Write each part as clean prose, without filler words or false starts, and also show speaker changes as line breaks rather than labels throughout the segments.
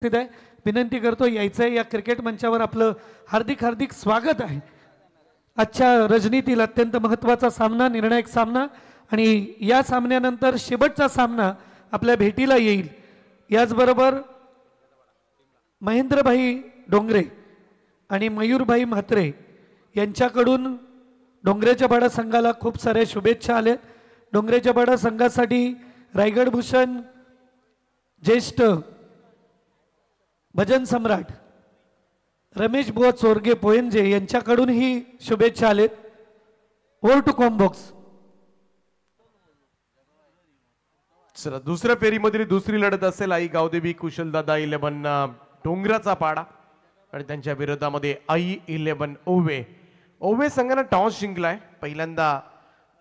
आहे. विनंती करतो यायचंय या क्रिकेट मंचावर आपलं हार्दिक हार्दिक स्वागत आहे. आजच्या रजनीतील अत्यंत महत्त्वाचा सामना, निर्णायक सामना आणि या सामन्यानंतर शेवटचा सामना आपल्या भेटीला येईल. याचबरोबर महेंद्रभाई डोंगरे आणि मयूरभाई म्हात्रे यांच्याकडून डोंगरेच्या बाडा संघाला खूप साऱ्या शुभेच्छा आल्या. डोंगरेच्या बाडा संघासाठी रायगड भूषण ज्येष्ठ भजन सम्राट रमेश बुवा चोरगे पोयंजे यांच्याकडूनही शुभेच्छा आलेत. Over to combox.
चला, दुसऱ्या फेरीमधील दुसरी लढत असेल आई गावदेवी कुशलदादा 11 डोंगराचा पाडा आणि त्यांच्या विरोधामध्ये आई 11 ओवे. ओवे संघाने टॉस जिंकलाय. पहिल्यांदा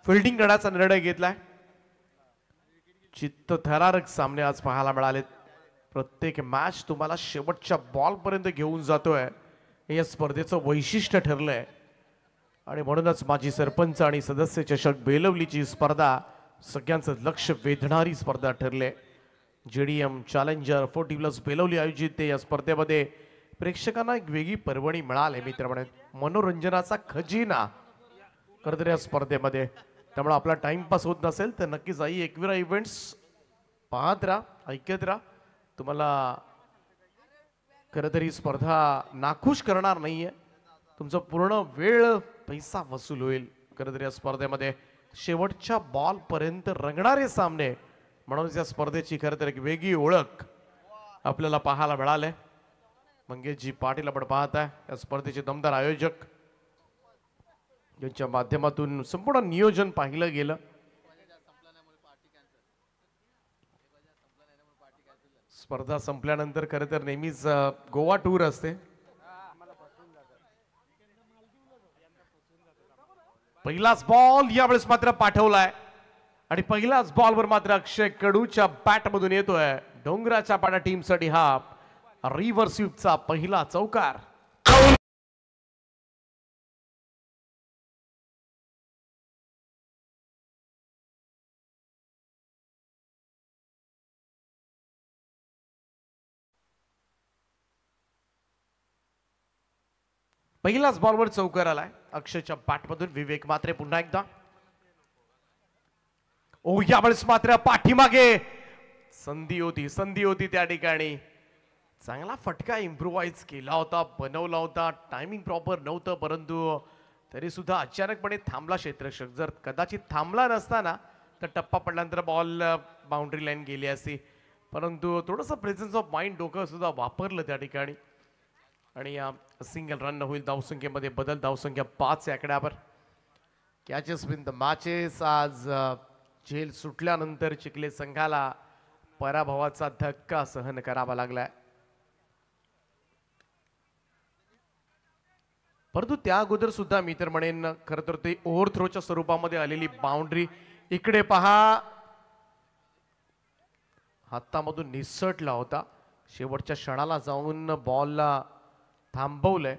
फिल्डिंग करण्याचा निर्णय घेतलाय. चित्तथरारक सामने आज पाहायला मिळालेत. प्रत्येक मॅच तुम्हाला शेवटच्या बॉल पर्यंत घेऊन जातोय हे या स्पर्धेचं वैशिष्ट्य ठरलंय. आणि म्हणूनच माजी सरपंच आणि सदस्य चषक बेलवलीची स्पर्धा सगळ्यांचं लक्ष वेधणारी स्पर्धा ठरले. JDM चॅलेंजर 40+ बेलवली आयोजित या स्पर्धेमध्ये प्रेक्षकांना एक वेगळी पर्वणी मिळाली. मित्रांनो, मनोरंजनाचा खजिना खरं तर या स्पर्धेमध्ये. त्यामुळे आपला टाइमपास होत नसेल तर नक्कीच आई एकविरा इव्हेंट्स पाहत राहा, ऐकत राहा. तुम्हाला खरं तर ही स्पर्धा नाखुश करणार नाहीये. तुमचा पूर्ण वेळ पैसा वसूल होईल. खरं तर या स्पर्धेमध्ये शेवटच्या बॉल पर्यंत रंगणारे सामने म्हणून या स्पर्धेची खरं तर एक वेगळी ओळख आपल्याला पाहायला मिळाले. मंगेशजी पाटील आपण पाहत आहे या स्पर्धेचे दमदार आयोजक यांच्या माध्यमातून संपूर्ण नियोजन पाहिलं गेलं. स्पर्धा संपल्यानंतर खरं तर नेहमीच गोवा टूर असते. पहिलाच बॉल यावेळेस मात्र पाठवलाय आणि पहिल्याच बॉलवर मात्र अक्षय कडूच्या बॅट मधून येतोय डोंगराच्या पाडा टीमसाठी हा रिव्हर्स स्वीपचा पहिला चौकार. पहिलाच बॉलवर चौकार आलाय अक्षयच्या बॅटमधून. विवेक मात्रे पुन्हा एकदा. ओ, यावेळेस मात्र पाठीमागे संधी होती त्या ठिकाणी. चांगला फटका इम्प्रोवाइज केला होता, बनवला होता. टायमिंग प्रॉपर नव्हतं, परंतु तरी सुद्धा अचानकपणे थांबला क्षेत्ररक्षक. जर कदाचित थांबला नसताना तर टप्पा पडल्यानंतर बॉल बाउंड्री लाईन गेली असती. परंतु थोडंसं प्रेझेन्स ऑफ माइंड डोकं सुद्धा वापरलं त्या ठिकाणी आणि सिंगल रन होईल. धावसंख्येमध्ये बदल. धावसंख्या 5 आकड्यावर. Catches win the matches. आज झेल सुटल्यानंतर चिखले संघाला पराभवाचा धक्का सहन करावा लागलाय. परंतु त्या अगोदर सुद्धा मी तर म्हणेन खरं तर ते ओव्हरथ्रोच्या स्वरूपामध्ये आलेली बाउंड्री. इकडे पहा, हातामधून निसटला होता. शेवटच्या क्षणाला जाऊन बॉलला थांबवलंय.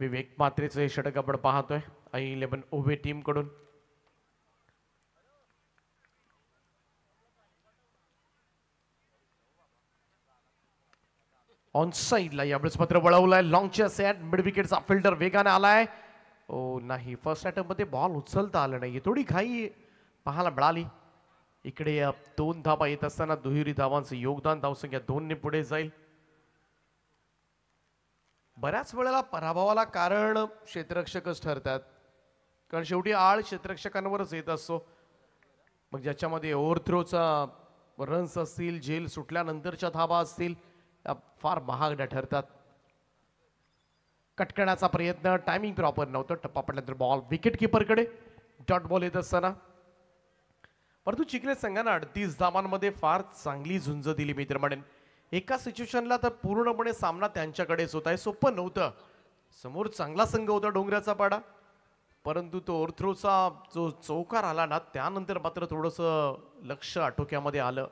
विवेक मात्रेचे षटक आपण पाहतोय आई 11 ओवे टीम कडून. ऑन साइडला यावेळेस मात्र वळवलाय. लॉंगच्या सेट मिड विकेटचा फिल्डर वेगाने आलाय. ओ नाही, फर्स्ट अटॅम्प मध्ये बॉल उचलता आलं नाही. थोडी घाई पाहायला मिळाली. इकडे 2 धावा येत असताना दुहेरी धावांचं योगदान. धावसंख्या 2 ने पुढे जाईल. बऱ्याच वेळेला पराभवाला कारण क्षेत्ररक्षकच ठरतात, कारण शेवटी आळ क्षेत्ररक्षकांवरच येत असतो. मग ज्याच्यामध्ये ओव्हरथ्रोचा रन्स असतील, झेल सुटल्यानंतरच्या धावा असतील, फार महागड्या ठरतात. कट करण्याचा प्रयत्न, टायमिंग प्रॉपर नव्हतं. टप्पा पडल्यानंतर बॉल विकेट किपरकडे. डॉट बॉल येत असताना परंतु चिखले संघानं 38 धावांमध्ये फार चांगली झुंज दिली. मित्र म्हणेन एका सिच्युएशनला तर पूर्णपणे सामना त्यांच्याकडेच होता. हे सोपं नव्हतं. समोर चांगला संघ होता डोंगराचा पाडा, परंतु तो ओव्हरथ्रोचा जो चौकार आला ना, त्यानंतर मात्र थोडंसं लक्ष आटोक्यामध्ये आलं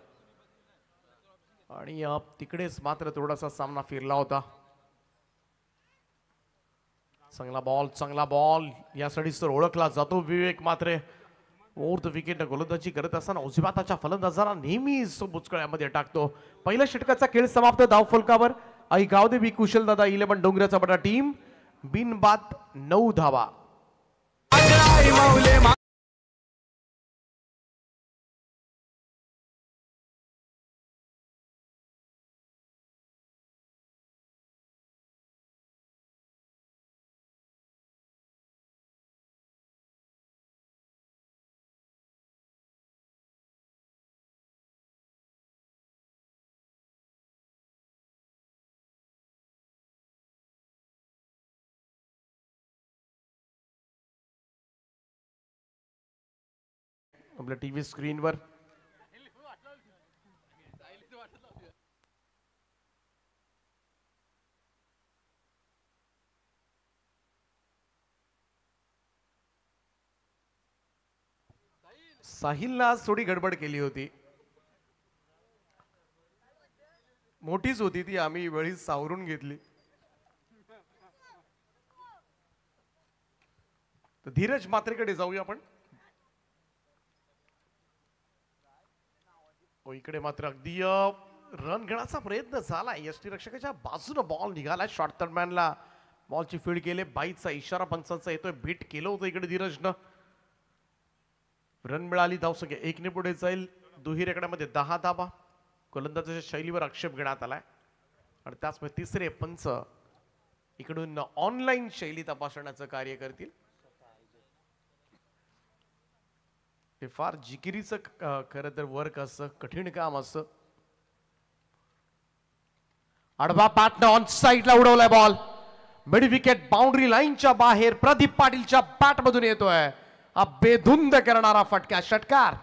आणि तिकडेच मात्र थोडासा सामना फिरला होता. चांगला बॉल यासाठी तर ओळखला जातो विवेक मात्रे. ओव्हर द विकेट गोलंदाजी करत असताना उजव्या फलंदाजांना नेहमीच बुचकळ्यामध्ये टाकतो. पहिल्या षटकाचा खेळ समाप्त. धाव फलकावर आई गावदेवी कुशलदादा 11 डोंगऱ्याचा बडा टीम बिनबाद 9 धावा. आपल्या टीव्ही स्क्रीनवर साहिलला आज थोडी गडबड केली होती. मोठीच होती ती, आम्ही वेळीच सावरून घेतली. तर धीरज मात्रेकडे जाऊया आपण. इकडे मात्र अगदी रन घेण्याचा प्रयत्न झाला. यष्टी रक्षकाच्या बाजूने बॉल निघाला. शॉर्ट दरम्यानला बॉलची फील्ड केले. बाईचा इशारा पंचांचा येतोय. बीट केलं होतं इकडे धीरजनं. रन मिळाली. धावसंख्या 1 ने पुढे जाईल. दुही रेकड्यामध्ये 10 धावा. गोलंदाजाच्या शैलीवर आक्षेप घेण्यात आलाय आणि त्याचमुळे तिसरे पंच इकडून ऑनलाईन शैली तपासण्याचं कार्य करतील. हे फार जिकिरीचं खरं तर वर्क असं, कठीण काम असं. आडवा पॅटनं ऑन साईडला उडवलाय बॉल. मिड विकेट बाउंड्री लाईनच्या बाहेर. प्रदीप पाटीलच्या बॅट मधून येतोय हा बेधुंद करणारा फटका. षटकार.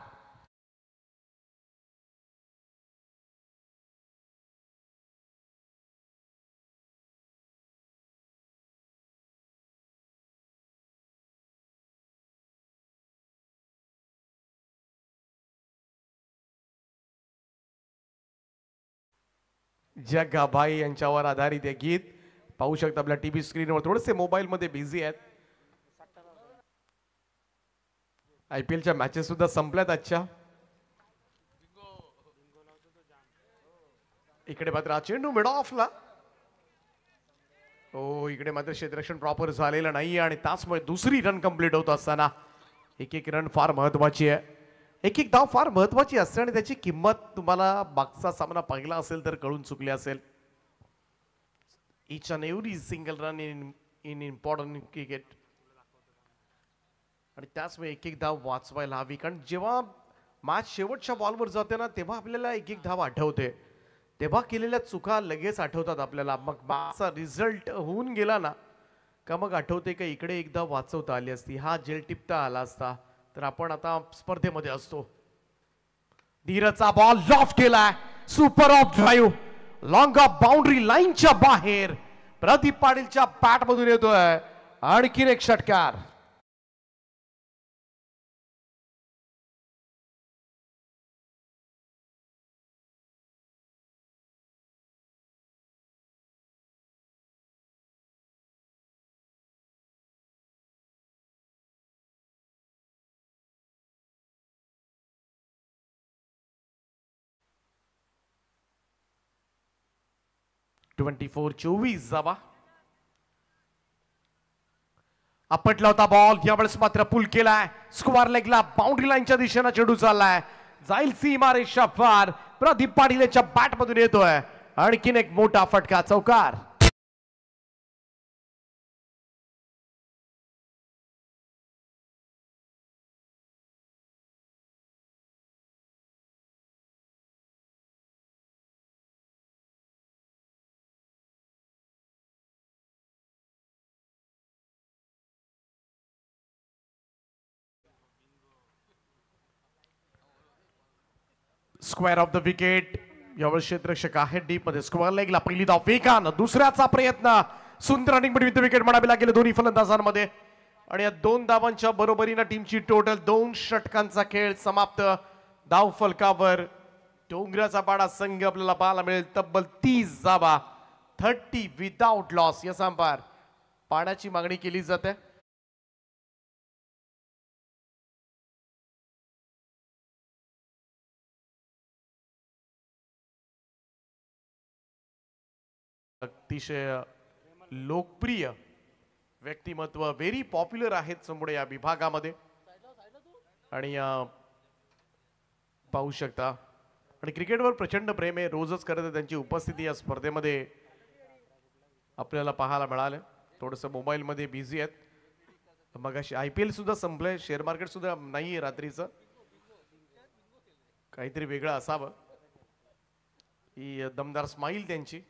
जग्गाभाई यांच्यावर आधारित हे गीत पाहू शकता आपल्या टीव्ही स्क्रीनवर. थोडेसे मोबाईल मध्ये बिझी आहेत. IPL च्या मॅचेस सुद्धा संपल्यात आजच्या. इकडे मात्र चेंडू मिड ऑफला. हो, इकडे मात्र क्षेत्ररक्षण प्रॉपर झालेलं नाही आणि त्याचमुळे दुसरी रन कंप्लीट होत असताना एक रन फार महत्वाची आहे. एक धाव फार महत्वाची असते आणि त्याची किंमत तुम्हाला मागचा सामना पाहिला असेल तर कळून चुकले असेल. each and every single run in important cricket. आणि त्याचमुळे एक धाव वाचवायला हवी. कारण जेव्हा मॅच शेवटच्या बॉलवर जाते ना तेव्हा आपल्याला एक धाव आठवते. तेव्हा केलेल्या चुका लगेच आठवतात आपल्याला. मग मॅचचा रिझल्ट होऊन गेला ना का मग आठवते का इकडे एक धाव वाचवता आली असती, हा जेल टिपता आला असता तर आपण आता स्पर्धेमध्ये असतो. धीरजचा बॉल लॉफ्ट केलाय. Super of drive. Long of boundary लाईनच्या बाहेर. प्रदीप पाटीलच्या बॅट मधून येतोय आणखीन एक षटकार. ट्वेंटी-फोर 24 जावा. आपटला होता बॉल. यावेळेस मात्र पुल केलाय. स्क्वेअर लेगला बाउंड्री लाईनच्या दिशेने चेंडू चाललाय. जाईल सीमारेषा पार. प्रदीप पाटीलच्या बॅट मधून येतोय आणखीन एक मोठा फटका. चौकार. Square of the wicket. यावेळी क्षेत्ररक्षक आहे डीप मध्ये. स्क्वेअर लेगला पहिली धाव वेगानं. दुसऱ्याचा प्रयत्न. सुंदर रनिंग विथ द विकेट म्हणावी लागेल दोन्ही फलंदाजांमध्ये. आणि या 2 धावांच्या बरोबरीनं टीमची टोटल 2 षटकांचा खेळ समाप्त. धाव फलकावर डोंगराचा पाडा संघ आपल्याला पाहायला मिळेल. तब्बल 30 धावा. 30 विदाउट लॉस. Yes umpire. पाण्याची मागणी केली जाते. अतिशय लोकप्रिय व्यक्तिमत्व, व्हेरी पॉप्युलर आहेत समोर या विभागामध्ये. आणि पाहू शकता आणि क्रिकेटवर प्रचंड प्रेम आहे, रोजच करत त्यांची उपस्थिती या स्पर्धेमध्ये आपल्याला पाहायला मिळालं. थोडंसं मोबाईलमध्ये बिझी आहेत. मग अशी IPL सुद्धा संपलंय, शेअर मार्केट सुद्धा नाहीये रात्रीचं, काहीतरी वेगळं असावं. ही दमदार स्माईल त्यांची.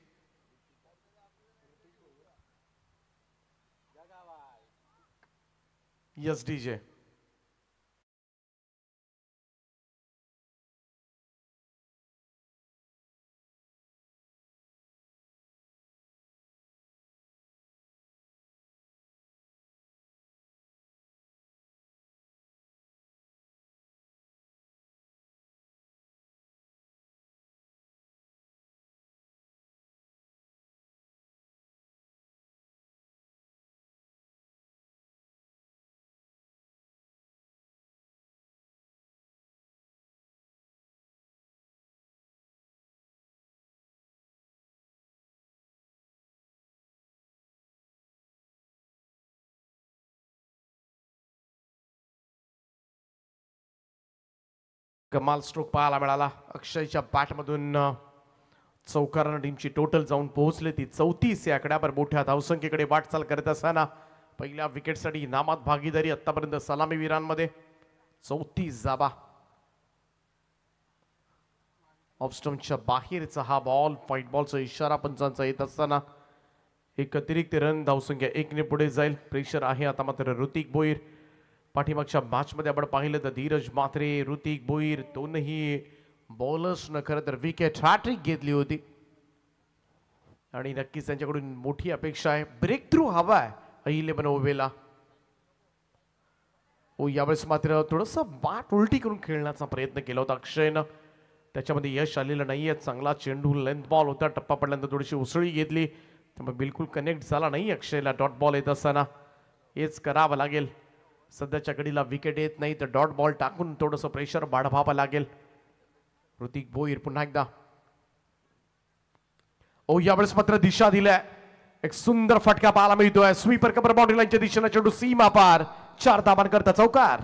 Yes DJ. कमाल स्ट्रोक पाहायला मिळाला. अक्षयच्या बॅटमधून चौकारानं टीमची टोटल जाऊन पोहोचले ती 34 या आकड्यावर मोठ्या धावसंख्येकडे वाटचाल करत असताना पहिल्या विकेटसाठी नामात भागीदारी आतापर्यंत सलामीवीरांमध्ये 34 धावा. ऑफस्टम्पच्या बाहेरचा हा बॉल, फाईट बॉलचा इशारा पंचांचा येत असताना एक अतिरिक्त रन, धावसंख्या 1 ने पुढे जाईल. प्रेशर आहे आता मात्र ऋतिक भोईर. पाठीमागच्या मॅच मध्ये आपण पाहिलं तर धीरज म्हात्रे, ऋतिक भोईर दोनही बॉलर्सनं खरं तर विकेट हॅट्रिक घेतली होती आणि नक्कीच त्यांच्याकडून मोठी अपेक्षा आहे. ब्रेक थ्रू हवा आहे अहिलेबन ओवेला. यावेळेस मात्र थोडंसं बॅट उलटी करून खेळण्याचा प्रयत्न केला होता अक्षयनं, त्याच्यामध्ये यश आलेलं नाहीये. चांगला चेंडू लेंथ बॉल होता, टप्पा पडल्यानंतर थोडीशी उसळी घेतली, त्यामुळे बिलकुल कनेक्ट झाला नाही अक्षयला. डॉट बॉल येत असताना हेच करावं लागेल. सध्याच्या घडीला विकेट येत नाही तर डॉट बॉल टाकून थोडंसं प्रेशर वाढवावं लागेल. ऋतिक भोईर पुन्हा एकदा. यावेळेस मात्र दिशा दिलाय, एक सुंदर फटका पाहायला मिळतोय. स्वीपर कव्हर बाउंड्री लाईनच्या दिशेने चेंडू सीमा पार, 4 धावांकरता चौकार.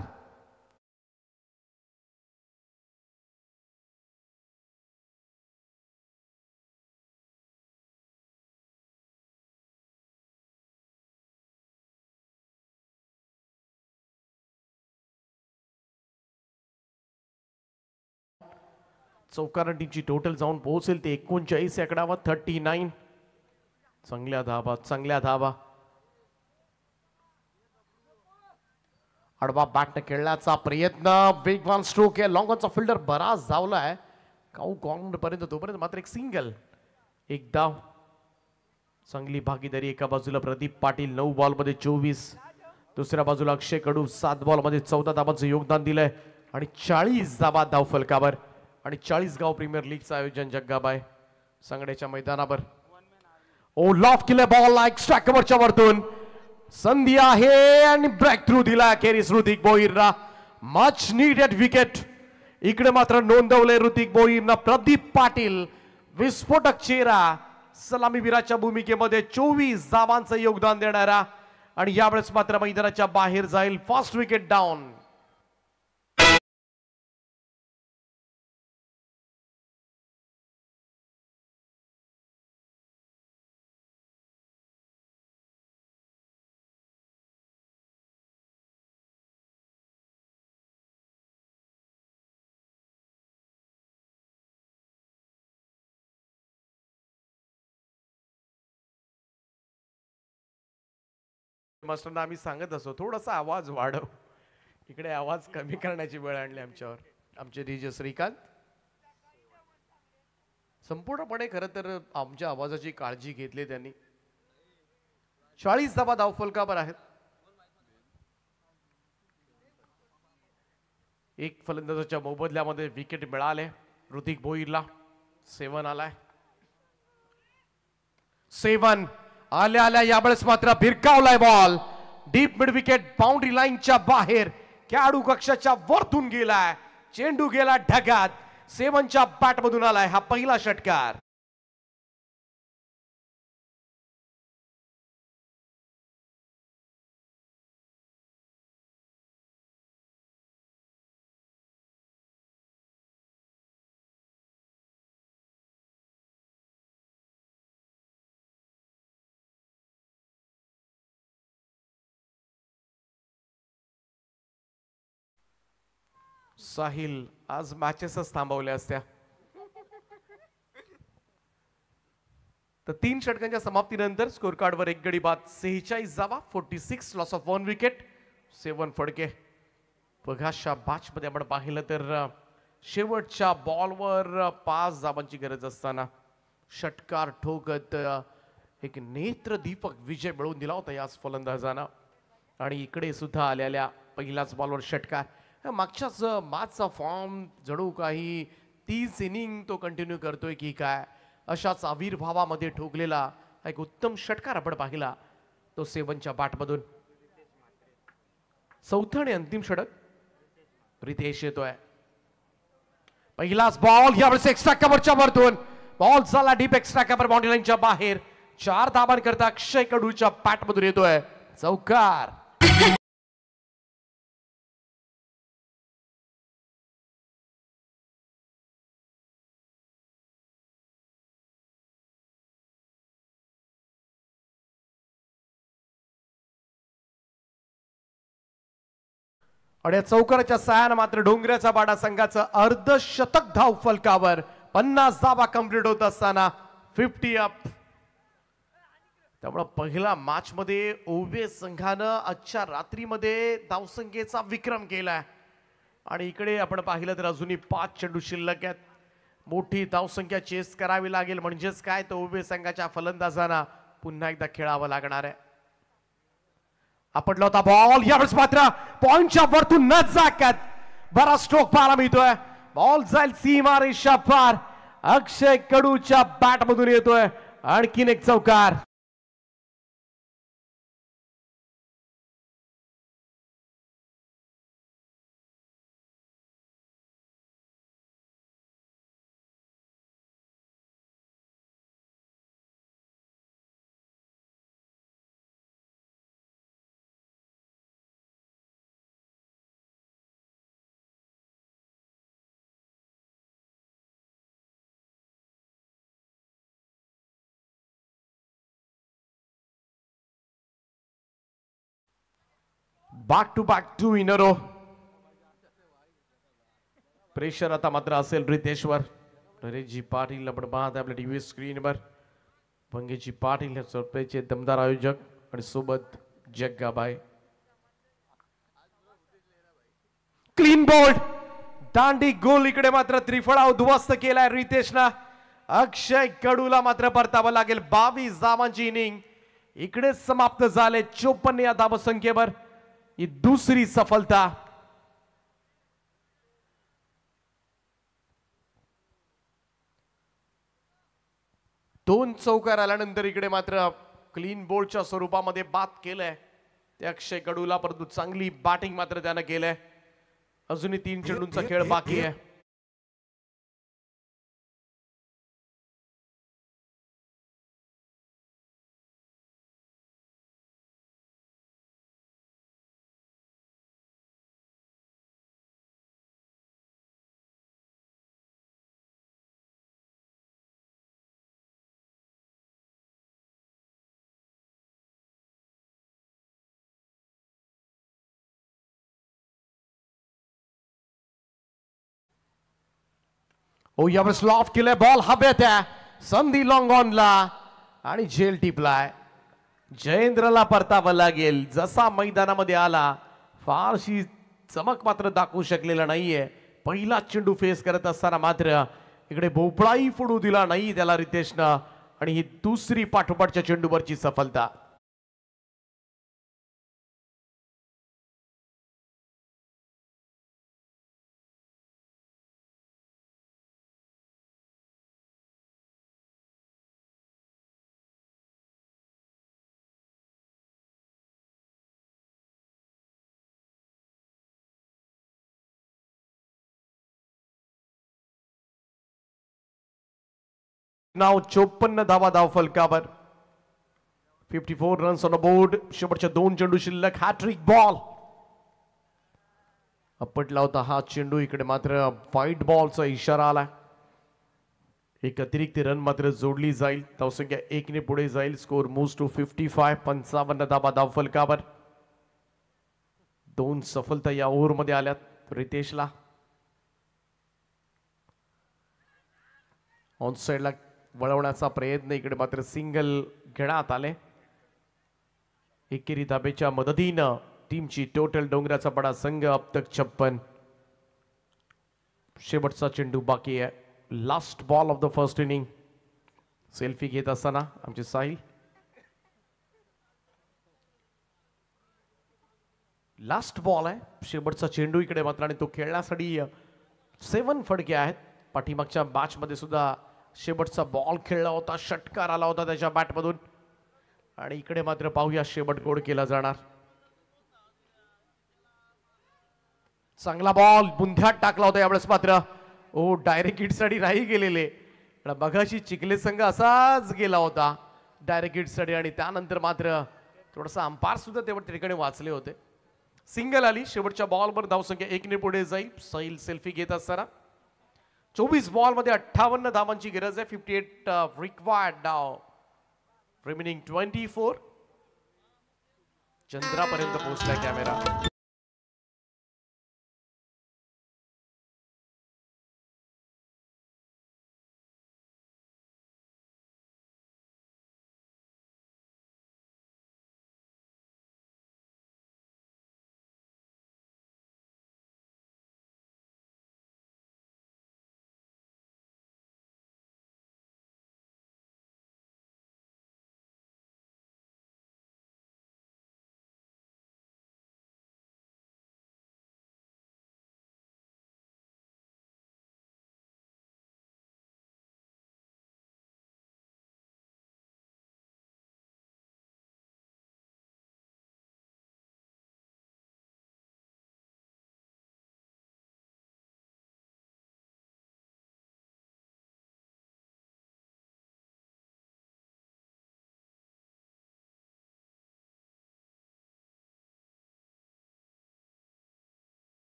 चौकारण टीमची टोटल जाऊन पोहोचेल ते 39 या आकड्यावर 39. चांगल्या धावा, चांगल्या धावा. आडवा बॅटने खेळण्याचा प्रयत्न, वेगवान स्ट्रोक आहे. लॉंगॉनचा फिल्डर बराच धावलाय काऊ कॉर्नर पर्यंत, तोपर्यंत मात्र एक सिंगल, एक धाव. चांगली भागीदारी. एका बाजूला प्रदीप पाटील 9 बॉल मध्ये 24, दुसऱ्या बाजूला अक्षय कडू 7 बॉल मध्ये 14 धावांचं योगदान दिलंय आणि 40 धावा धाव फलकावर. आणि 40 गाव प्रीमियर लीगचं आयोजन जग्गाबाई सांगड्याच्या मैदानावर. लॉफ केलं बॉल लाईक स्ट्रायकवरच्या वरतून, संधी आहे आणि ब्रेक थ्रू दिला अखेरीस ऋतिक भोईरला. Much needed wicket. इकडे मात्र नोंदवले ऋतिक भोईरनं. प्रदीप पाटील विस्फोटक चेहरा, सलामीवीराच्या भूमिकेमध्ये 24 धावांचं योगदान देणारा, आणि यावेळेस मात्र मैदानाच्या बाहेर जाईल. First wicket down. मास्टरना आम्ही सांगत असतो थोडासा आवाज वाढव, इकडे आवाज कमी करण्याची वेळ आणली आमच्यावर. आमचे DJ श्रीकांत संपूर्णपणे खरं तर आमच्या आवाजाची काळजी घेतली त्यांनी. 40 धावा धावफलकावर आहेत. एक फलंदाजाच्या मोबदल्यामध्ये विकेट मिळाले ऋतिक भोईरला. 7 आलाय. 7 आल्या आल्या यावेळेस मात्र भिरकावलाय ball. Deep mid wicket boundary लाईनच्या बाहेर खेळाडू कक्षाच्या वरतून गेलाय. चेंडू गेला ढगात. सेवनच्या बॅटमधून आलाय हा पहिला षटकार. साहिल आज मॅचेसच थांबवल्या असत्या. तर 3 षटकांच्या समाप्तीनंतर स्कोर कार्डवर एक गडी बाद 46 धावा 46 लॉस ऑफ 1 विकेट 7 फडके. बघाशा मॅच मध्ये आपण पाहिलं तर शेवटच्या बॉलवर 5 धावांची गरज असताना षटकार ठोकत एक नेत्रदीपक विजय मिळवून दिला होता याच फलंदाजांना. आणि इकडे सुद्धा आलेल्या पहिल्याच बॉलवर षटकार. मागच्याच मॅचचा फॉर्म जणू काही 30 इनिंग तो कंटिन्यू करतोय की काय अशाच आविर्भावामध्ये ठोकलेला एक उत्तम षटकार आपण पाहिला तो सेवनच्या बॅटमधून. चौथं आणि अंतिम षटक रितेश येतोय. पहिलाच बॉल यावेळेस एक्स्ट्रा कव्हरच्या वरतून बॉल झाला डीप एक्स्ट्रा कव्हर बाउंड्री लाईनच्या बाहेर. 4 धावांकरता अक्षय कडूच्या बॅटमधून येतोय चौकार. आणि चौकाराच्या साहाय्याने मात्र डोंगराचा बाडा संघाचं अर्धशतक धाव फलकावर. 50 धावा कंप्लीट होत असताना 50 अप. त्यामुळे पहिला मॅच मध्ये ओवे संघानं आजच्या रात्रीमध्ये धावसंख्येचा विक्रम केलाय. आणि इकडे आपण पाहिलं तर अजूनही 5 चेंडू शिल्लक आहेत. मोठी धावसंख्या चेस करावी लागेल म्हणजेच काय तर ओवे संघाच्या फलंदाजांना पुन्हा एकदा खेळावं लागणार आहे. आपटला होता बॉल यावेळेस मात्र पॉइंटच्या वरतून न जाकत बरा स्ट्रोक पाहायला मिळतोय. बॉल जाईल सीमारेषा पार. अक्षय कडूच्या बॅटमधून येतोय आणखीन एक चौकार. Back to back 2 in a row. Pressure आता मात्र असेल रितेशवर. नरेशजी पाटील आपण पाहत आपल्या टीव्ही स्क्रीनवर. भंगेजी पाटील हे स्पर्धेचे दमदार आयोजक आणि सोबत जग्गाबाई. क्लीन बोल्ड दांडी गोल. इकडे मात्र त्रिफळा उद्ध्वस्त केलाय रितेशना. अक्षय कडूला मात्र परतावं लागेल. 22 धावांची इनिंग इकडे समाप्त झाले 54 या धावसंख्येवर. ही दुसरी सफलता. दोन चौकार आल्यानंतर इकडे मात्र क्लीन बोल्डच्या स्वरूपामध्ये बाद केलंय ते अक्षय कडूला. परंतु चांगली बॅटिंग मात्र त्यानं केलंय. अजूनही 3 चेंडूंचा खेळ बाकी आहे. ओ यावेळेस लॉफ केलंय. बॉल हवेत आहे. संधी लॉंग ऑनला आणि झेल टिपलाय. जयेंद्रला परतावं लागेल. जसा मैदानामध्ये आला फारशी चमक मात्र दाखवू शकलेला नाहीये. पहिला चेंडू फेस करत असताना मात्र इकडे भोपळाही फोडू दिला नाही त्याला रितेशनं. आणि ही दुसरी पाठोपाठच्या चेंडूवरची सफलता. नाव 54 धावा धाव फलकावर. 54 रन्स ऑन द बोर्ड. शेवटच्या 2 चेंडू शिल्लक. हॅट्रिक बॉल आपटला होता हा चेंडू. इकडे मात्र व्हाईट बॉलचा इशारा आला. एक अतिरिक्त रन मात्र जोडली जाईल. धावसंख्या 1 ने पुढे जाईल. Score moves to 55. 55 धावा धाव फलकावर. 2 सफलता या ओव्हर मध्ये आल्यात रितेशला. ऑन साइडला वळवण्याचा प्रयत्न. इकडे मात्र सिंगल घेण्यात आले. एकेरी धाबेच्या मदतीनं टीमची टोटल डोंगराचा बडा संघ अब तक 56. शेवटचा चेंडू बाकी आहे. Last ball of the first inning. Selfie घेत असताना आमचे साहिल. लास्ट बॉल आहे. शेवटचा चेंडू इकडे मात्र आणि तो खेळण्यासाठी 7 फटके आहेत. पाठीमागच्या मॅच मध्ये सुद्धा शेवटचा बॉल खेळला होता. षटकार आला होता त्याच्या बॅटमधून. आणि इकडे मात्र पाहूया शेवट गोड केला जाणार. चांगला बॉल बुंध्यात टाकला होता यावेळेस मात्र. ओ डायरेक्ट हिटसाठी नाही गेलेले. बघाशी चिखले संघ असाच गेला होता डायरेक्ट हिटसाठी. आणि त्यानंतर मात्र थोडासा अंपायर सुद्धा तेवढ्या ठिकाणी वाचले होते. सिंगल आली. शेवटच्या बॉलवर धावसंख्या 1 ने पुढे जाईल. साहिल सेल्फी घेत असताना. 24 बॉल मध्ये 58 धावांची गरज आहे. 58 रिक्वायर्ड नाव. रिमेनिंग 24. चंद्रापर्यंत पोहोचलाय कॅमेरा.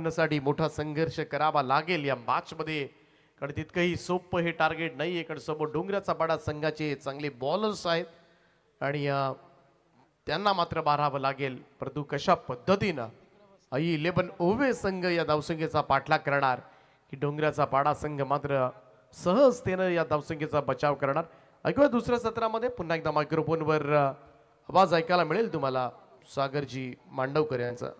साठी मोठा संघर्ष करावा लागेल या मॅच मध्ये. कारण तितकंही सोपं हे टार्गेट नाहीये. कारण समोर डोंगराचा पाडा संघाचे चांगले बॉलर्स आहेत आणि त्यांना मात्र मारावं लागेल. परंतु कशा पद्धतीनं आई 11 ओवे संघ या धावसंख्येचा पाठलाग करणार की डोंगराचा पाडा संघ मात्र सहजतेनं या धावसंख्येचा बचाव करणार. ऐकूया दुसऱ्या सत्रामध्ये पुन्हा एकदा मायक्रोफोनवर आवाज ऐकायला मिळेल तुम्हाला सागरजी मांडवकर यांचा.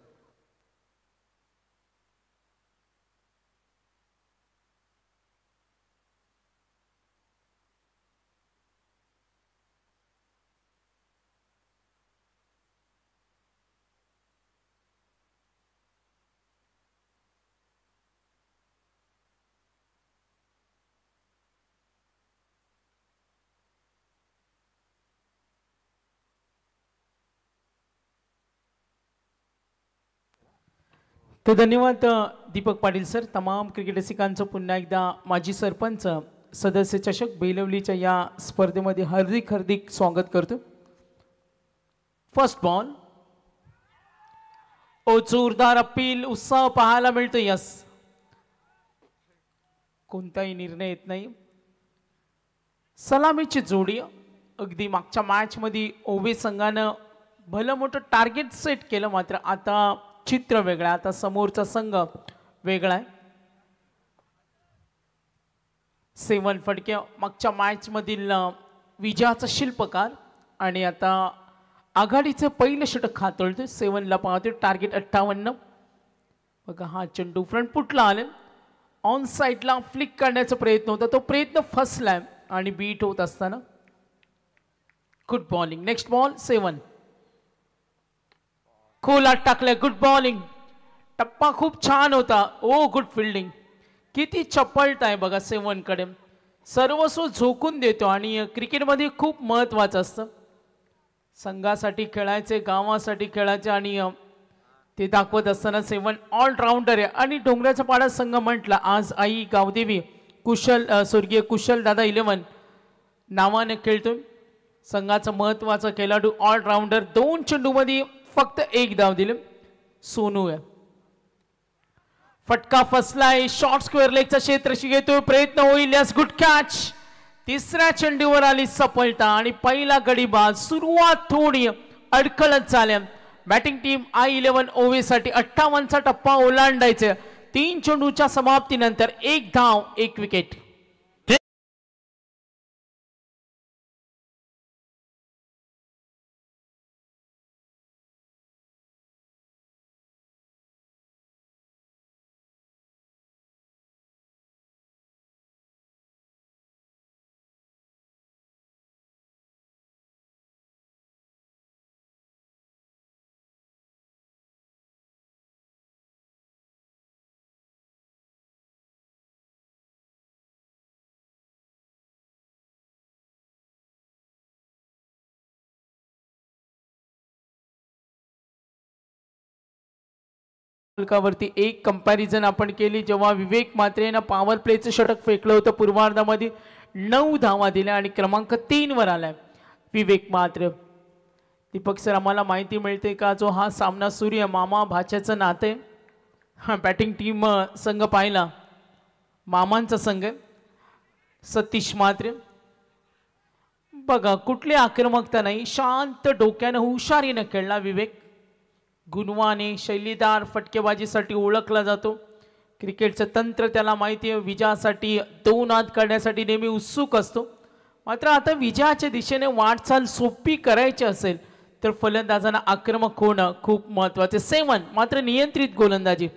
तर धन्यवाद दीपक पाटील सर. तमाम क्रिकेट रसिकांचं पुन्हा एकदा माजी सरपंच सदस्य चषक बेलवलीच्या या स्पर्धेमध्ये हार्दिक हार्दिक स्वागत करतो. फर्स्ट बॉल जोरदार अपील उत्साह पाहायला मिळतो. यस, कोणताही निर्णय येत नाही. सलामीची जोडी अगदी मागच्या मॅच मध्ये ओवे संघानं भलं मोठं टार्गेट सेट केलं, मात्र आता चित्र वेगळं आहे. आता समोरचा संघ वेगळा आहे. 7 फटके मागच्या मॅच मधील विजयाचा शिल्पकार आणि आता आघाडीचे पहिलं षटक हातळतोय. 7 ला पाहतोय टार्गेट 58. बघा हा चेंडू फ्रंट फुटला आले, ऑन साइडला फ्लिक करण्याचा प्रयत्न होता, तो प्रयत्न फसलाय आणि बीट होत असताना गुड बॉलिंग. नेक्स्ट बॉल 7 खोलात टाकलाय. गुड बॉलिंग, टप्पा खूप छान होता. ओ गुड फिल्डिंग. किती चपळता आहे बघा 7 कडे, सर्वस्व झोकून देतो आणि क्रिकेटमध्ये खूप महत्वाचं असतं. संघासाठी खेळायचे, गावासाठी खेळायचे आणि ते दाखवत असताना 7 ऑलराऊंडर आहे. आणि डोंगराचा पाडा संघ म्हटला आज आई गावदेवी स्वर्गीय कुशल दादा 11 नावाने खेळतोय. संघाचा महत्वाचा खेळाडू ऑलराऊंडर. 2 चेंडूमध्ये फक्त 1 धाव दिले. सोनू आहे. फटका फसलाय. शॉर्ट स्क्वेअर लेगचा क्षेत्रशी घेतोय, प्रयत्न होईल. Yes, good catch. तिसऱ्या चेंडूवर आली सफलता आणि पहिला गडीबाज. सुरुवात थोडी अडखळत झाल्या. बॅटिंग टीम I11 ओवे साठी 58 चा टप्पा ओलांडायचे. 3 चेंडूच्या समाप्तीनंतर 1 धाव 1 विकेट. वरती एक कंपॅरिझन आपण केली जेव्हा विवेक म्हात्रेनं पॉवर प्लेचं षटक फेकलं होतं पूर्वार्धामध्ये. 9 धावा दिल्या आणि क्रमांक 3 वर आलाय विवेक म्हात्रे. दीपक सर, आम्हाला माहिती मिळते का जो हा सामना सूर्य मामा भाच्याचं नाते, हा बॅटिंग टीम संघ पाहिला मामांचा संघ आहे सतीश म्हात्रे. बघा कुठली आक्रमकता नाही, शांत डोक्यानं हुशारीनं खेळला विवेक. गुणवाने शैलीदार फटकेबाजीसाठी ओळखला जातो. क्रिकेटचं तंत्र त्याला माहिती आहे. विजयासाठी 2 आत करण्यासाठी नेहमी उत्सुक असतो. मात्र आता विजयाच्या दिशेने वाटचाल सोपी करायची असेल तर फलंदाजांना आक्रमक होणं खूप महत्वाचे. 7 मात्र नियंत्रित गोलंदाजी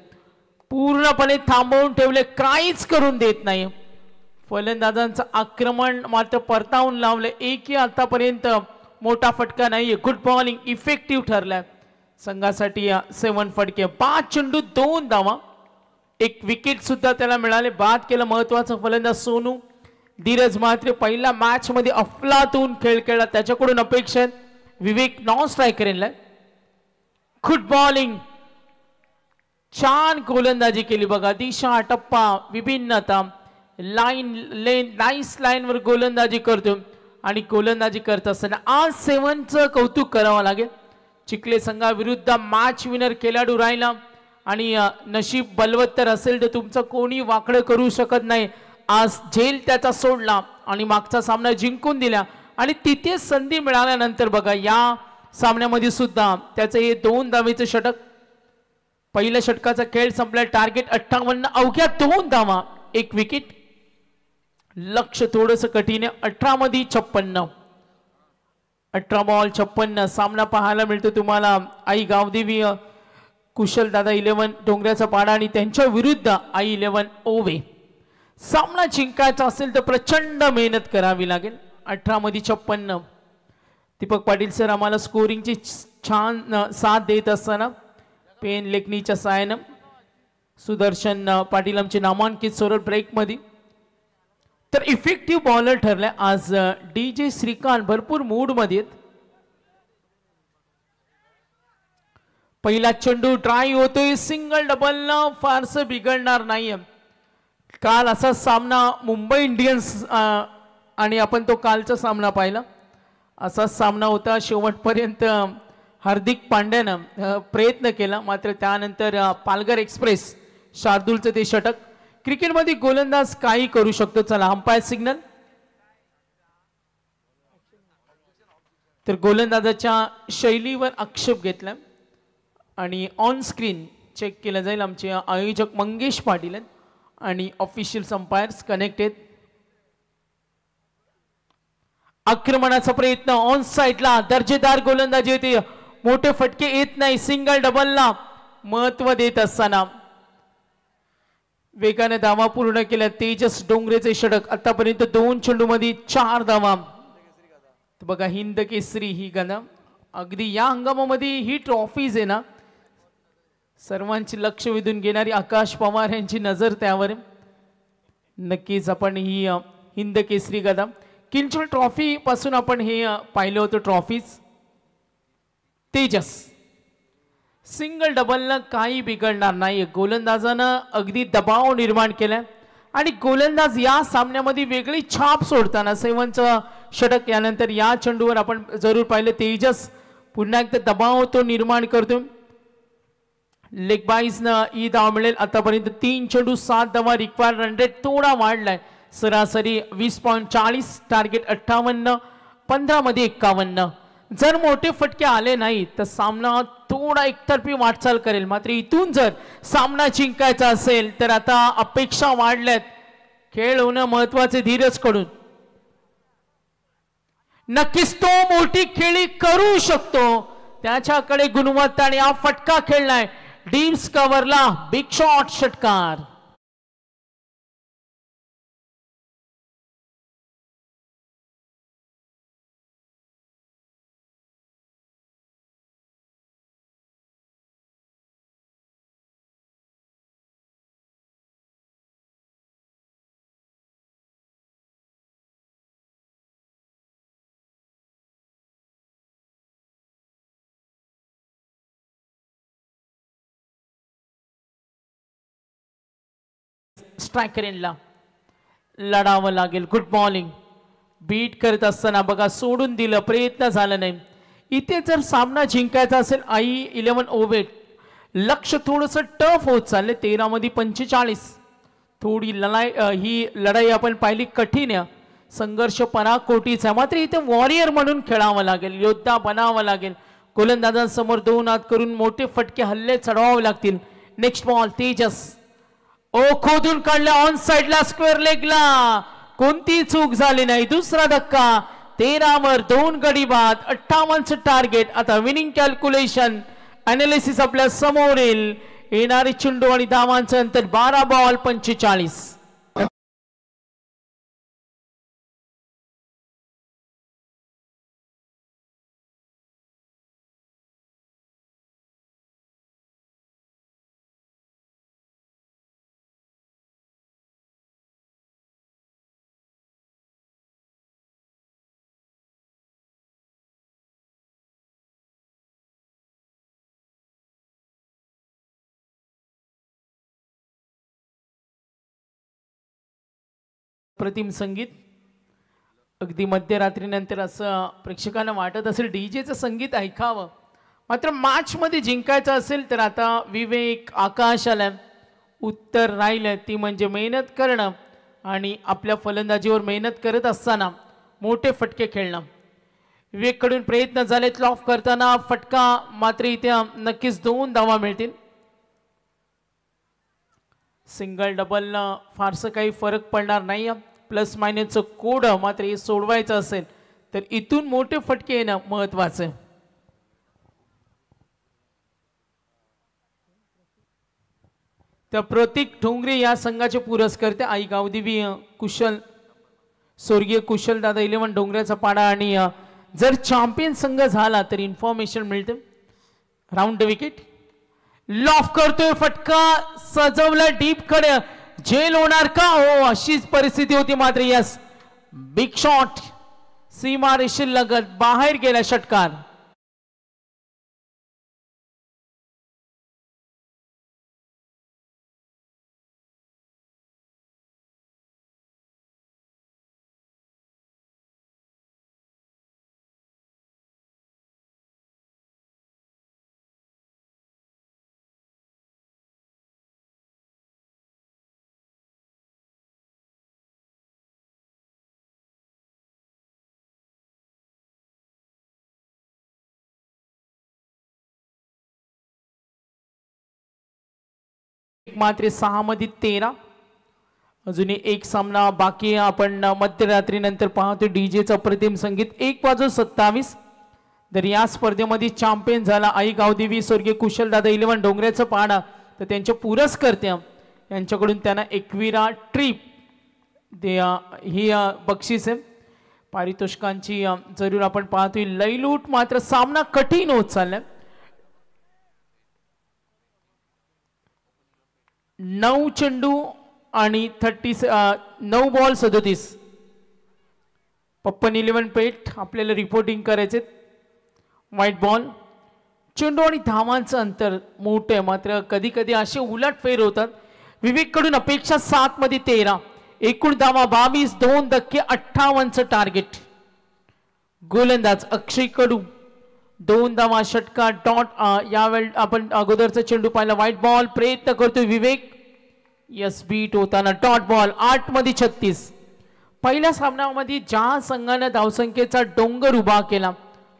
पूर्णपणे थांबवून ठेवले, काहीच करून देत नाही. फलंदाजांचं आक्रमण मात्र परतावून लावले. एकही आतापर्यंत मोठा फटका नाहीये. गुड बॉलिंग इफेक्टिव्ह ठरलाय संघासाठी. 7 फटके, 5 चेंडू 2 धावा, 1 विकेट सुद्धा त्याला मिळाले. बाद केलं महत्वाचा फलंदाज सोनू. धीरज म्हात्रे पहिल्या मॅच मध्ये अफलातून खेळ खेळला, त्याच्याकडून अपेक्षा आहेत. विवेक नॉन स्ट्रायकर येणार. गुड बॉलिंग, छान गोलंदाजी केली बघा. दिशा, टप्पा, विभिन्नता, लाईन लेन, नाईस लाईन वर गोलंदाजी करतो. आणि गोलंदाजी करत असताना आज 7चं कौतुक करावं लागेल. चिखले संघाविरुद्ध मॅच विनर खेळाडू राहिला आणि नशीब बलवत्तर असेल तर तुमचं कोणी वाकडं करू शकत नाही. आज झेल त्याचा सोडला आणि मागचा सामना जिंकून दिला आणि तिथे संधी मिळाल्यानंतर बघा या सामन्यामध्ये सुद्धा त्याचं हे 2 धावेचं षटक. पहिल्या षटकाचा खेळ संपला. टार्गेट 58, अवघ्या 2 धावा 1 विकेट. लक्ष थोडंसं कठीण आहे. 18 मध्ये 56, 18 बॉल 56 सामना पाहायला मिळतो तुम्हाला. आई गावदेवी कुशल दादा 11 डोंगराचा पाडा आणि त्यांच्या विरुद्ध I11 ओवे. सामना जिंकायचा असेल तर प्रचंड मेहनत करावी लागेल. 18 मध्ये 56. दीपक पाटील सर आम्हाला स्कोरिंगची छान साथ देत असताना पेन लेखनीच्या साहाय्यानं सुदर्शन पाटील आमचे नामांकित सोरल ब्रेक मध्ये. तर इफेक्टिव्ह बॉलर ठरलाय आज DJ श्रीकांत. भरपूर मूड मध्ये आहेत. पहिला चेंडू ड्राईव्ह होतोय, सिंगल डबल फारसं बिघडणार नाहीये. काल असा सामना मुंबई इंडियन्स आणि आपण तो कालचा सामना पाहिला, असा सामना होता. शेवटपर्यंत हार्दिक पांड्यानं प्रयत्न केला, मात्र त्यानंतर पालघर एक्सप्रेस शार्दूलचं ते षटक. क्रिकेटमध्ये गोलंदाज काही करू शकतो. चला अंपायर सिग्नल. तर गोलंदाजाच्या शैलीवर आक्षेप घेतला आणि ऑन स्क्रीन चेक केलं जाईल. आमचे आयोजक मंगेश पाटील आणि ऑफिशियल अंपायर्स कनेक्टेड. आक्रमणाचा प्रयत्न ऑन साइडला दर्जेदार गोलंदाजी होते. मोठे फटके येत नाही. सिंगल डबलला महत्व देत असताना वेगाने धावा पूर्ण केल्या. तेजस डोंगरेचे षटक. आतापर्यंत 2 चेंडूमध्ये 4 धावा. बघा हिंद केसरी ही गाणं अगदी या हंगामामध्ये ही ट्रॉफीज आहे ना, सर्वांची लक्ष वेधून घेणारी. आकाश पवार यांची नजर त्यावर. नक्कीच आपण ही हिंद केसरी गाणं किंचल ट्रॉफी पासून आपण हे पाहिलं होतं ट्रॉफीज. तेजस सिंगल डबलनं काही बिघडणार नाही. गोलंदाजानं अगदी दबाव निर्माण केलाय आणि गोलंदाज या सामन्यामध्ये वेगळी छाप सोडताना 7चं षटक यानंतर या चेंडूवर आपण जरूर पाहिलं. तेजस पुन्हा एकदा दबाव तो निर्माण करतो. लेग बाईजनं ही धाव मिळेल. आतापर्यंत 3 चेंडू 7 धावा. रिक्वायर्ड रन रेट थोडा वाढलाय. सरासरी 20.40. टार्गेट 58. 15 मध्ये 51. जर मोठे फटके आले नाही तर सामना थोडा एकतर्फी वाटचाल करेल. मात्र इथून जर सामना जिंकायचा असेल तर आता अपेक्षा वाढल्यात. खेळ होणं महत्वाचे धीरज कडून. नक्कीच तो मोठी खेळी करू शकतो. त्याच्याकडे गुणवत्ता आणि हा फटका खेळलाय डीम्स कव्हरला. बिग शॉट षटकार. स्ट्रायकर यांना लढावं लागेल. गुड बॉलिंग बीट करत असताना बघा सोडून दिलं. प्रयत्न झाला नाही. इथे जर सामना जिंकायचा असेल I11 ओव्हर लक्ष थोडंसं टफ होत चाललंय. 13 मध्ये 45. थोडी ही लढाई आपण पाहिली कठीण आहे. संघर्ष पराकोटीचा. मात्र इथे वॉरियर म्हणून खेळावं लागेल. योद्धा बनावं लागेल. गोलंदाजांसमोर 2 हात करून मोठे फटके हल्ले चढवावे लागतील. Next ball Tejas. खोदून काढल्या ऑन साइडला स्क्वेअर लेगला. कोणती चूक झाली नाही. दुसरा धक्का. 13 वर 2 गडी बाद. 58चं टार्गेट. आता विनिंग कॅल्क्युलेशन अनालिसिस आपल्या समोर येईल. येणारे चेंडू आणि धावांचं अंतर 12 बॉल 45. प्रतिम संगीत अगदी मध्यरात्रीनंतर असं प्रेक्षकांना वाटत असेल डीजेचं संगीत ऐकावं. मात्र मॅच मध्ये जिंकायचं असेल तर आता विवेक आकाश आला. उत्तर राहिलं ती म्हणजे मेहनत करणं आणि आपल्या फलंदाजीवर मेहनत करत असताना मोठे फटके खेळणं. विवेक कडून प्रयत्न झालेत लॉफ करताना. फटका मात्र इथे नक्कीच 2 धावा मिळतील. सिंगल डबलनं फारसं काही फरक पडणार नाही. प्लस मायनसचं कोड मात्र हे सोडवायचं असेल तर इथून मोठे फटके येणं महत्वाचं आहे. तर प्रतीक ठोंगरे या संघाचे पुरस्कर्ते आई गावदेवी कुशल स्वर्गीय कुशल दादा 11 डोंगऱ्याचा पाडा. आणि जर चॅम्पियन संघ झाला तर इन्फॉर्मेशन मिळते. राऊंड विकेट लॉफ करतोय. फटका सजवला डीप कडे. जेल होणार का? हो अशीच परिस्थिती होती. मात्र यस बिग शॉट सीमा रेषेलगत बाहेर गेला षटकार. मात्र 6 मध्ये 13. अजूनही एक सामना बाकी आहे. आपण मध्यरात्रीनंतर पाहतो डीजेचं अप्रतिम संगीत 1:27. तर या स्पर्धेमध्ये चॅम्पियन झाला आई गावदेवी स्वर्गीय कुशलदादा 11 डोंगऱ्याचं पाडा. तर त्यांच्या पुरस्कर्त्या यांच्याकडून त्यांना एकविरा ट्रिप ही बक्षीस आहे पारितोषिकांची. जरूर आपण पाहतोय लयलूट मात्र सामना कठीण होत चाललाय. 9 चेंडू आणि 9 बॉल 37. पप्पन 11 पेट आपल्याला रिपोर्टिंग करायचे. व्हाईट बॉल चेंडू आणि धावांचं अंतर मोठं आहे मात्र कधी कधी असे उलटफेर होतात. विवेक कडून अपेक्षा 7 मध्ये 13. एकूण धावा 22. 2 धक्के 58चं टार्गेट. गोलंदाज अक्षय कडू 2 धावा षटकार डॉट. यावेळी आपण अगोदरचा चेंडू पाहिला. व्हाईट बॉल प्रयत्न करतोय विवेक. यस बीट होताना डॉट बॉल 8 मध्ये 36. पहिल्या सामन्यामध्ये ज्या संघाने धावसंख्येचा डोंगर उभा केला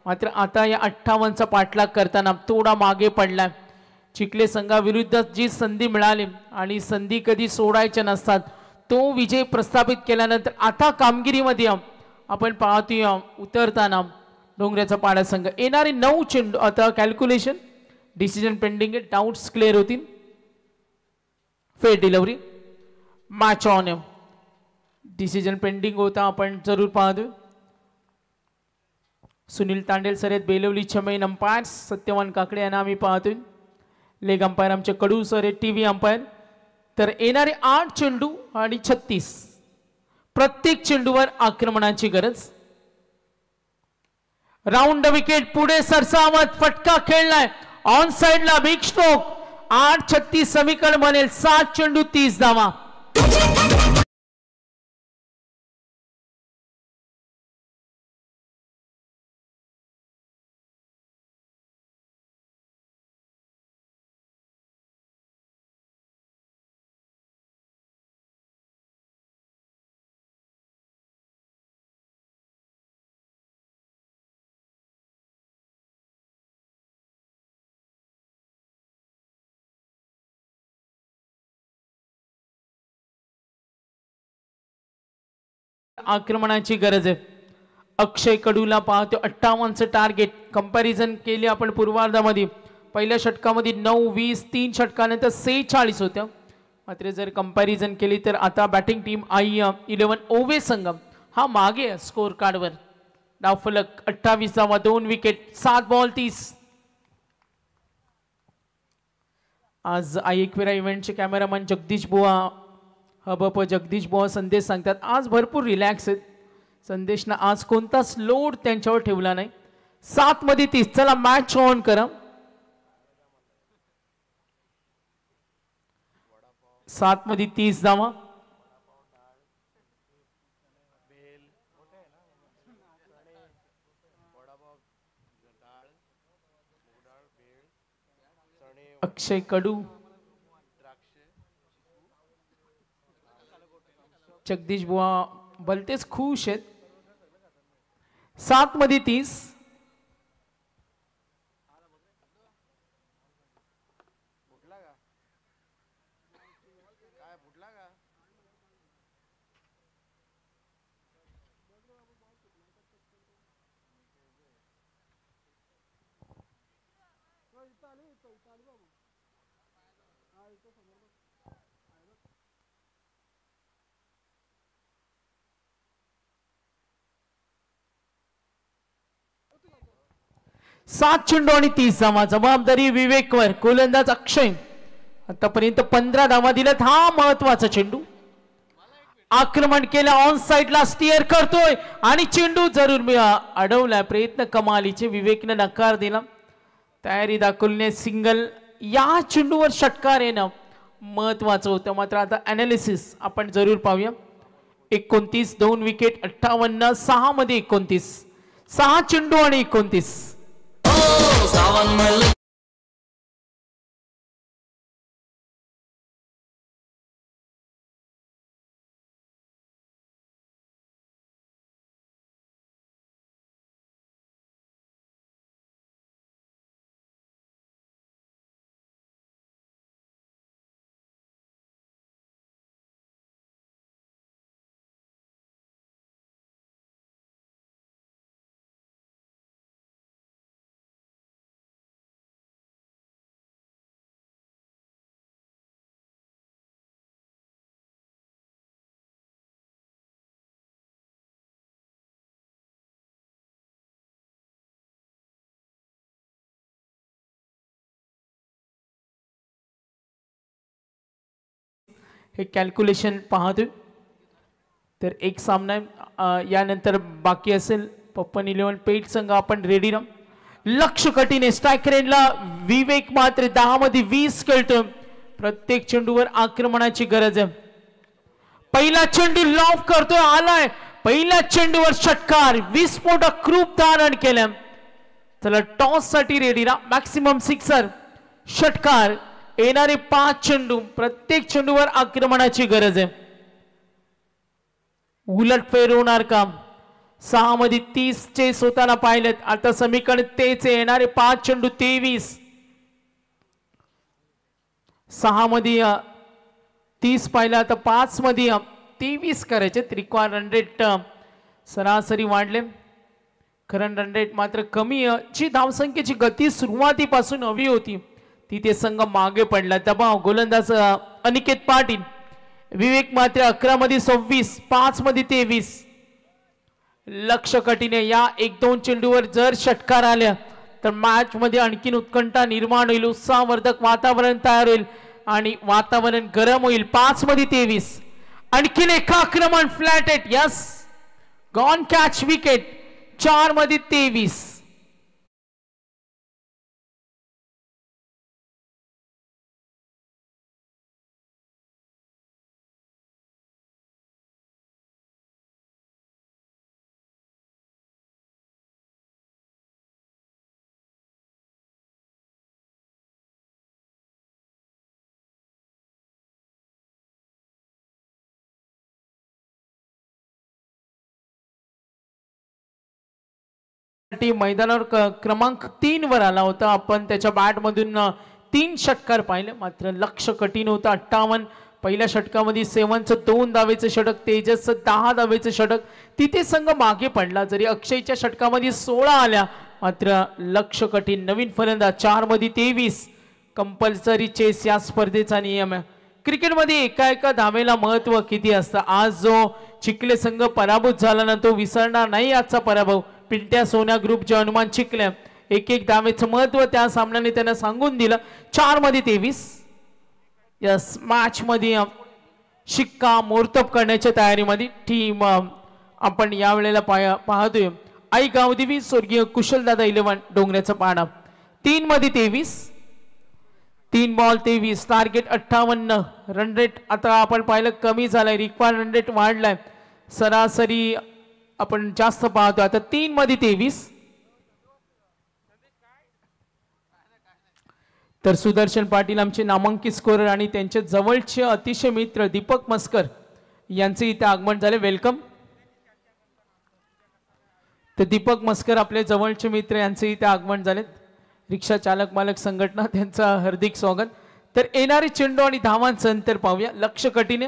मात्र आता या 58चा पाठलाग करताना थोडा मागे पडलाय. चिखले संघाविरुद्ध जी संधी मिळाली आणि संधी कधी सोडायच्या नसतात तो विजय प्रस्थापित केल्यानंतर आता कामगिरीमध्ये आपण पाहतोय उतरताना डोंगऱ्याचा पाडा संघ. येणारे 9 चेंडू आता कॅल्क्युलेशन डिसिजन पेंडिंग आहे. डाऊट्स क्लिअर होतील. फेर delivery match on. Decision pending होता आपण जरूर पाहतोय. सुनील तांडेल सर आहेत बेलवली चमेन अंपायर. सत्यवान काकडे यांना आम्ही पाहतोय. लेग अंपायर आमचे कडू सर आहेत टीव्ही अंपायर. तर येणारे 8 चेंडू आणि 36. प्रत्येक चेंडूवर आक्रमणाची गरज. राऊंड विकेट पुढे सरसावत फटका खेळलाय ऑन साइडला बिग स्ट्रोक. 8-36 समीकरण बनेल. 7 चेंडू 30 धावा. आक्रमणाची गरज आहे. अक्षय कडूला पाहतो 58चं टार्गेट. कंपॅरिझन केली आपण पूर्वार्धामध्ये. पहिल्या षटकामध्ये 9 20 3 षटकानंतर 46 होत्या मात्र जर कंपॅरिझन केली तर आता बॅटिंग टीम आई 11 ओवे संघ हा मागे स्कोर कार्डवर. डावफलक 28 धावा 2 विकेट 7 बॉल 30. आज आई एकविरा इव्हेंटचे कॅमेरामॅन जगदीश बुवा हबप जगदीश बुवा संदेश सांगतात आज भरपूर रिलॅक्स आहेत. संदेशनं आज कोणताच लोड त्यांच्यावर ठेवला नाही. 7 मध्ये 30. चला मॅच ऑन करा. 7 मध्ये 30 धावा. अक्षय कडू जगदीश बुवा भलतेच खुश आहेत. 7 मध्ये 30. सात चेंडू आणि 30 धावा. जबाबदारी विवेकवर. गोलंदाज अक्षय आतापर्यंत 15 धावा दिल्यात. हा महत्वाचा चेंडू. आक्रमण केलं ऑन साइडला स्टिअर करतोय आणि चेंडू जरूर मी अडवलाय. प्रयत्न कमालीचे. विवेकने नकार दिला. तयारी दाखवली. सिंगल. या चेंडूवर षटकार येणं महत्वाचं होतं मात्र आता अनालिसिस आपण जरूर पाहूया. 29 2 विकेट 58 6 मध्ये 29. 6 चेंडू आणि 29. हे कॅल्क्युलेशन पाहतोय. तर एक सामना यानंतर बाकी असेल. पप्पन 11 पेट संघ आपण रेडी राहू. लक्ष कटीने स्ट्राईक रेंजला विवेक मात्र 10 मध्ये 20 खेळतोय. प्रत्येक चेंडूवर आक्रमणाची गरज आहे. पहिला चेंडू लॉफ करतोय, आलाय पहिल्या चेंडूवर षटकार. विस्फोटक खूप धारण केलं. चला टॉस साठी रेडी राहा. मॅक्सिमम सिक्सर षटकार. येणारे 5 चेंडू, प्रत्येक चेंडूवर आक्रमणाची गरज आहे. उलटफेर होणार का? 6 मध्ये 30 चेस होताना पाहिलेत. आता समीकरण तेच येणारे 5 चेंडू 23. 6 मध्ये 30 पाहिलं, आता 5 मध्ये 23 करायचे. रिक्वायर रन रेट सरासरी वाढले. खरं रन रेट मात्र कमी. जी धावसंख्येची गती सुरुवातीपासून हवी होती तिथे संघ मागे पडला. दबाव गोलंदाज अनिकेत पाटील. विवेक मात्र 11 मध्ये 26, 5 मध्ये 23. लक्ष कटीने या 1-2 चेंडूवर जर षटकार आल्या तर मॅच मध्ये आणखीन उत्कंठा निर्माण होईल. उत्साहवर्धक वातावरण तयार होईल आणि वातावरण गरम होईल. 5 मध्ये 23. आणखीन एक आक्रमण flat eight. Yes, gone catch wicket. 4 मध्ये 23. मैदानावर क्रमांक 3 वर आला होता. आपण त्याच्या बॅट मधून 3 षटकार पाहिले. मात्र लक्ष कठीण होतं. 58 पहिल्या षटकामध्ये 7चं 2 धावेचं षटक, तेजसचं 10 धावेचं षटक. तिथे संघ मागे पडला. जरी अक्षयच्या षटकामध्ये 16 आल्या मात्र लक्ष कठीण. नवीन फलंदाज 4 मध्ये 23. कंपल्सरी चेस या स्पर्धेचा नियम आहे. क्रिकेटमध्ये एका धावेला महत्व किती असतं. आज जो चिखले संघ पराभूत झाला ना, तो विसरणार नाही आजचा पराभव. पिंट्या सोन्या ग्रुपचे हनुमान चिखले एक धावेचं महत्व त्या सामन्याने त्यांना सांगून दिलं. 4 मध्ये 23. यस, मॅच मध्ये शिक्का मोर्तब करण्याच्या तयारीमध्ये टीम आपण यावेळेला पाहतोय. आई गावदेवी स्वर्गीय कुशलदादा 11 डोंगऱ्याचं पाडा. 3 मध्ये 23. 3 बॉल 23. टार्गेट 58. रन रेट आता आपण पाहिलं कमी झालाय. रिक्वायर रन रेट वाढलाय. सरासरी आपण जास्त पाहतो. आता 3 मध्ये 23. तर सुदर्शन पाटील आमचे नामांकित स्कोरर आणि त्यांचे जवळचे अतिशय मित्र दीपक मस्कर यांचे इथे आगमन झाले. वेलकम. तर दीपक मस्कर आपले जवळचे मित्र यांचे इथे आगमन झालेत. रिक्षा चालक मालक संघटना त्यांचं हार्दिक स्वागत. तर येणारे चेंडू आणि धावांचं अंतर पाहूया. लक्ष कटीने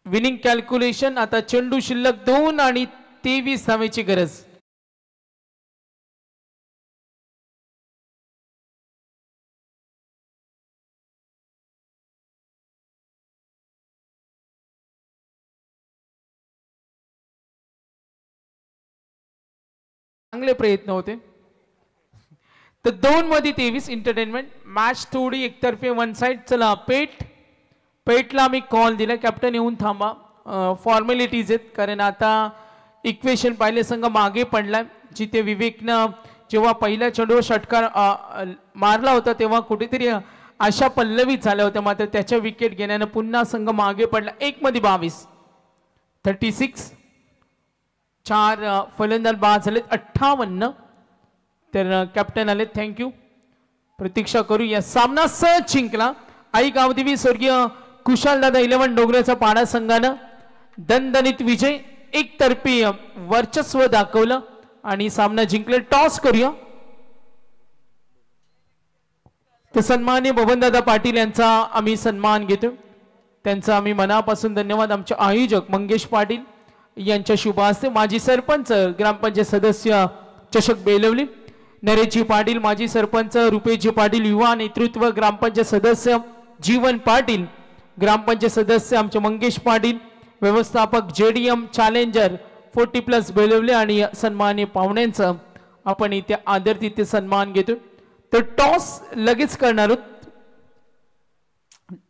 विनिंग कॅल्क्युलेशन. आता चेंडू शिल्लक 2 आणि 23 धावेची गरज. चांगले प्रयत्न होते. तर 2 मध्ये 23. एंटरटेनमेंट मॅच थोडी एकतर्फे वन साइड. चला पेटला मी कॉल दिला. कॅप्टन येऊन थांबा. फॉर्मॅलिटीज आहेत कारण आता इक्वेशन पाहिले संघ मागे पडलाय. जिथे विवेकनं जेव्हा पहिल्या चेंडूवर षटकार मारला होता तेव्हा कुठेतरी आशा पल्लवित झाल्या होत्या. मात्र त्याच्या विकेट घेण्यानं पुन्हा संघ मागे पडला. 1 मध्ये 22. 36. 4 फलंदाज बाद झालेत. 58. तर कॅप्टन आले. थँक्यू. प्रतीक्षा करू. या सामना सहज जिंकला आई गावदेवी स्वर्गीय कुशालदादा 11 डोंगऱ्याचा पाडा संघानं दणदणीत विजय. एकतर्फी वर्चस्व दाखवलं आणि सामना जिंकले. टॉस करूया. तर सन्माननीय बबनदादा पाटील यांचा आम्ही सन्मान घेतो. त्यांचा आम्ही मनापासून धन्यवाद. आमचे आयोजक मंगेश पाटील यांच्या शुभ हस्ते माजी सरपंच ग्रामपंचायत सदस्य चषक बेलवली. नरेशजी पाटील माजी सरपंच, रुपेशजी पाटील युवा नेतृत्व, ग्रामपंचायत सदस्य जीवन पाटील, ग्रामपंचायत सदस्य आमचे मंगेश पाटील, व्यवस्थापक जेडीएम चॅलेंजर 40+ बेलवले आणि सन्माननीय पाहुण्यांचा आपण इथे आदर तिथे सन्मान घेतो. तर टॉस लगेच करणार आहोत.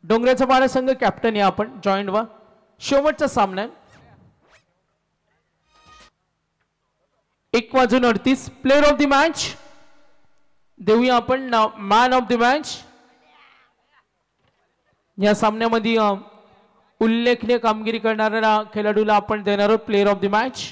डोंगराचा बाळा संघ कॅप्टन या आपण जॉईंट व्हा. शेवटचा सामना आहे. 1:38 प्लेअर ऑफ द मॅच देऊया आपण मॅन ऑफ द मॅच. या सामन्यामध्ये उल्लेखनीय कामगिरी करणाऱ्या खेळाडूला आपण देणार आहोत प्लेअर ऑफ द मॅच.